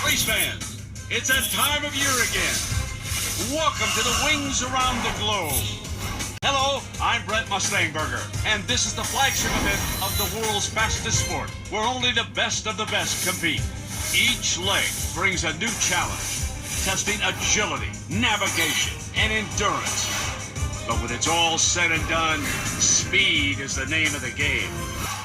Race fans, it's that time of year again. Welcome to the Wings Around the Globe. Hello, I'm Brent Mustangburger, and this is the flagship event of the world's fastest sport, where only the best of the best compete. Each leg brings a new challenge, testing agility, navigation, and endurance. But when it's all said and done, speed is the name of the game.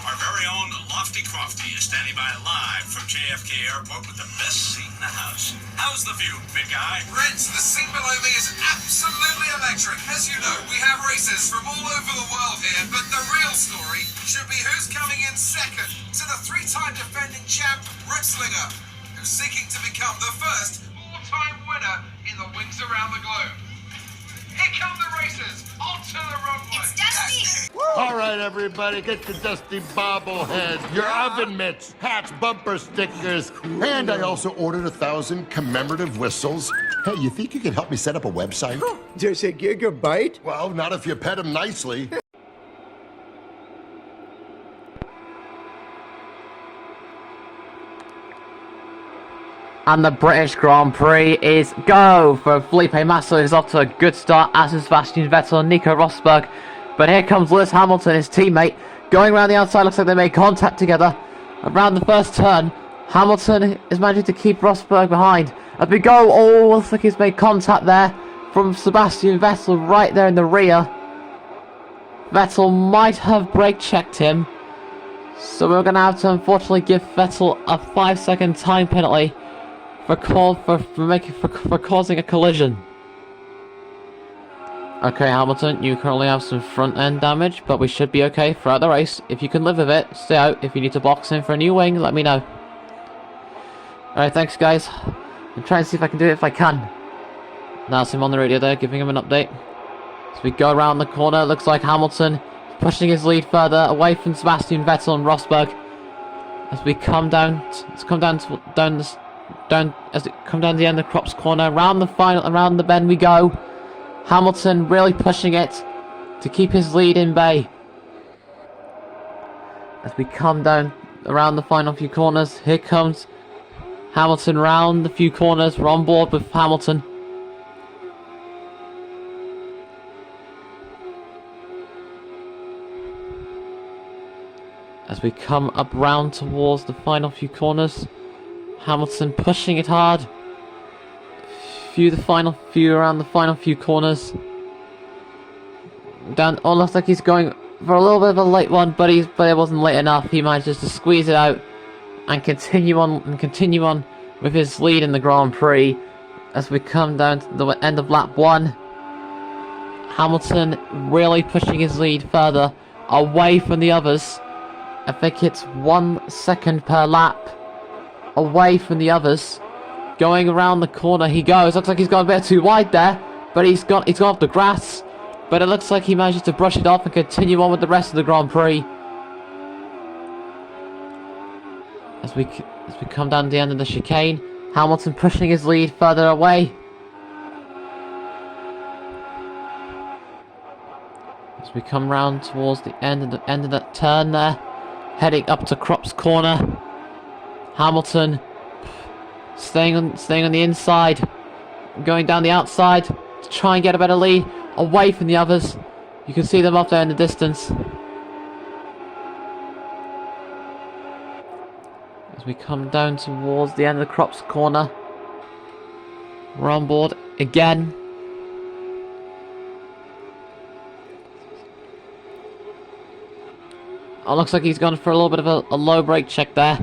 Our very own Lofty Crofty is standing by live from JFK Airport with the best seat in the house. How's the view, big guy? Brent, the scene below me is absolutely electric. As you know, we have races from all over the world here, but the real story should be who's coming in second to the three-time defending champ, Ritzlinger, who's seeking to become the first all-time winner in the Wings Around the Globe. Here come the racers, onto the runway. It's Dusty! All right, everybody, get your Dusty bobblehead, your oven mitts, hats, bumper stickers, and I also ordered 1,000 commemorative whistles. Hey, you think you can help me set up a website? Does a gigabyte? Well, not if you pet him nicely. And the British Grand Prix is go for Felipe Massa, who's off to a good start, as is Sebastian Vettel and Nico Rosberg. But here comes Lewis Hamilton, his teammate, going around the outside. Looks like they made contact together around the first turn. Hamilton is managing to keep Rosberg behind. As we go, oh, looks like he's made contact there from Sebastian Vettel right there in the rear. Vettel might have brake checked him, so we're going to have to unfortunately give Vettel a 5-second time penalty for causing a collision. Okay, Hamilton, you currently have some front end damage, but we should be okay throughout the race. If you can live with it, stay out. If you need to box in for a new wing, let me know. Alright, thanks guys. I'm trying to see if I can do it if I can. That's him on the radio there, giving him an update. As we go around the corner, it looks like Hamilton pushing his lead further away from Sebastian Vettel and Rosberg. As we come down, as it come down the end of the Crops corner, around the bend we go. Hamilton really pushing it to keep his lead in bay. As we come down around the final few corners, here comes Hamilton round the few corners. We're on board with Hamilton. As we come up round towards the final few corners, Hamilton pushing it hard. Around the final few corners. Down, oh, looks like he's going for a little bit of a late one, but it wasn't late enough. He manages to squeeze it out and continue on with his lead in the Grand Prix. As we come down to the end of lap 1, Hamilton really pushing his lead further away from the others. I think it's 1 second per lap away from the others. Going around the corner he goes. Looks like he's gone a bit too wide there, but he's gone off the grass. But it looks like he manages to brush it off and continue on with the rest of the Grand Prix. As we come down to the end of the chicane, Hamilton pushing his lead further away. As we come round towards the end of that turn there, heading up to Crops corner, Hamilton staying on the inside, going down the outside to try and get a better lead away from the others. You can see them up there in the distance. As we come down towards the end of the Crops corner, we're on board again. Oh, looks like he's gone for a little bit of a low brake check there,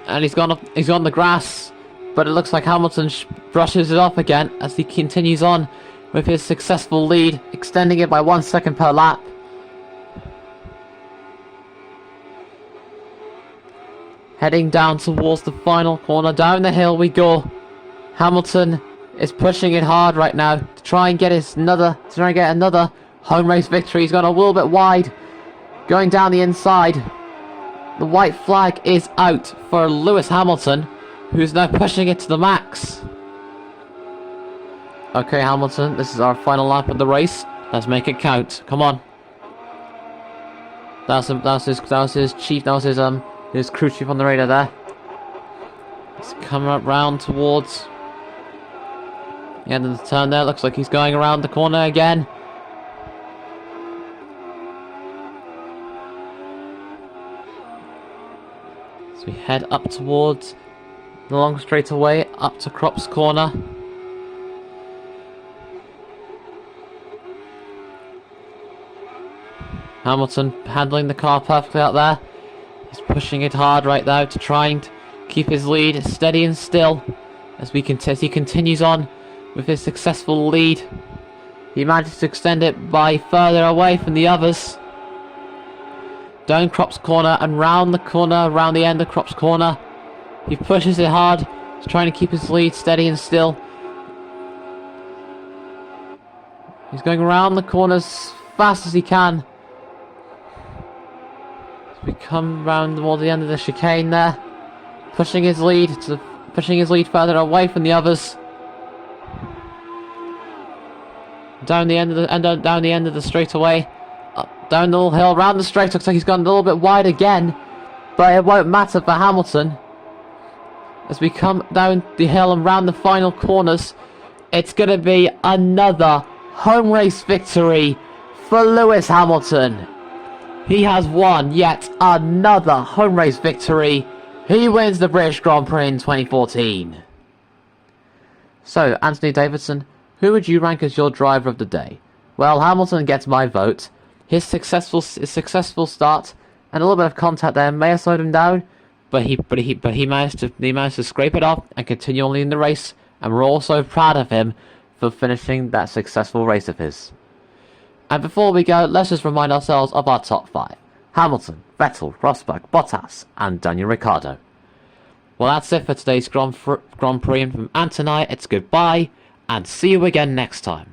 and he's on the grass. But it looks like Hamilton brushes it off again as he continues on with his successful lead, extending it by 1 second per lap. Heading down towards the final corner, down the hill we go. Hamilton is pushing it hard right now to try and get another home race victory. He's gone a little bit wide, going down the inside. The white flag is out for Lewis Hamilton, who's now pushing it to the max. Okay, Hamilton, this is our final lap of the race. Let's make it count. Come on. That was his crew chief on the radar there. He's coming up round towards the end of the turn there. Looks like he's going around the corner again. So we head up towards the long straightaway, up to Crops Corner. Hamilton handling the car perfectly out there. He's pushing it hard right now to try and keep his lead steady and still as he continues on with his successful lead. He manages to extend it by further away from the others. Down Crops Corner and round the corner, around the end of Crops Corner. He pushes it hard. He's trying to keep his lead steady and still. He's going around the corner as fast as he can. We come round toward the end of the chicane there, pushing his lead further away from the others. Down the end of the straightaway, up, down the little hill, round the straight. Looks like he's gone a little bit wide again, but it won't matter for Hamilton. As we come down the hill and round the final corners, it's going to be another home race victory for Lewis Hamilton. He has won yet another home race victory. He wins the British Grand Prix in 2014. So, Anthony Davidson, who would you rank as your driver of the day? Well, Hamilton gets my vote. His successful start and a little bit of contact there may have slowed him down, but he managed to scrape it off and continue on in the race. And we're also proud of him for finishing that successful race of his. And before we go, let's just remind ourselves of our top 5. Hamilton, Vettel, Rosberg, Bottas, and Daniel Ricciardo. Well, that's it for today's Grand Prix, and from Ant and I, it's goodbye, and see you again next time.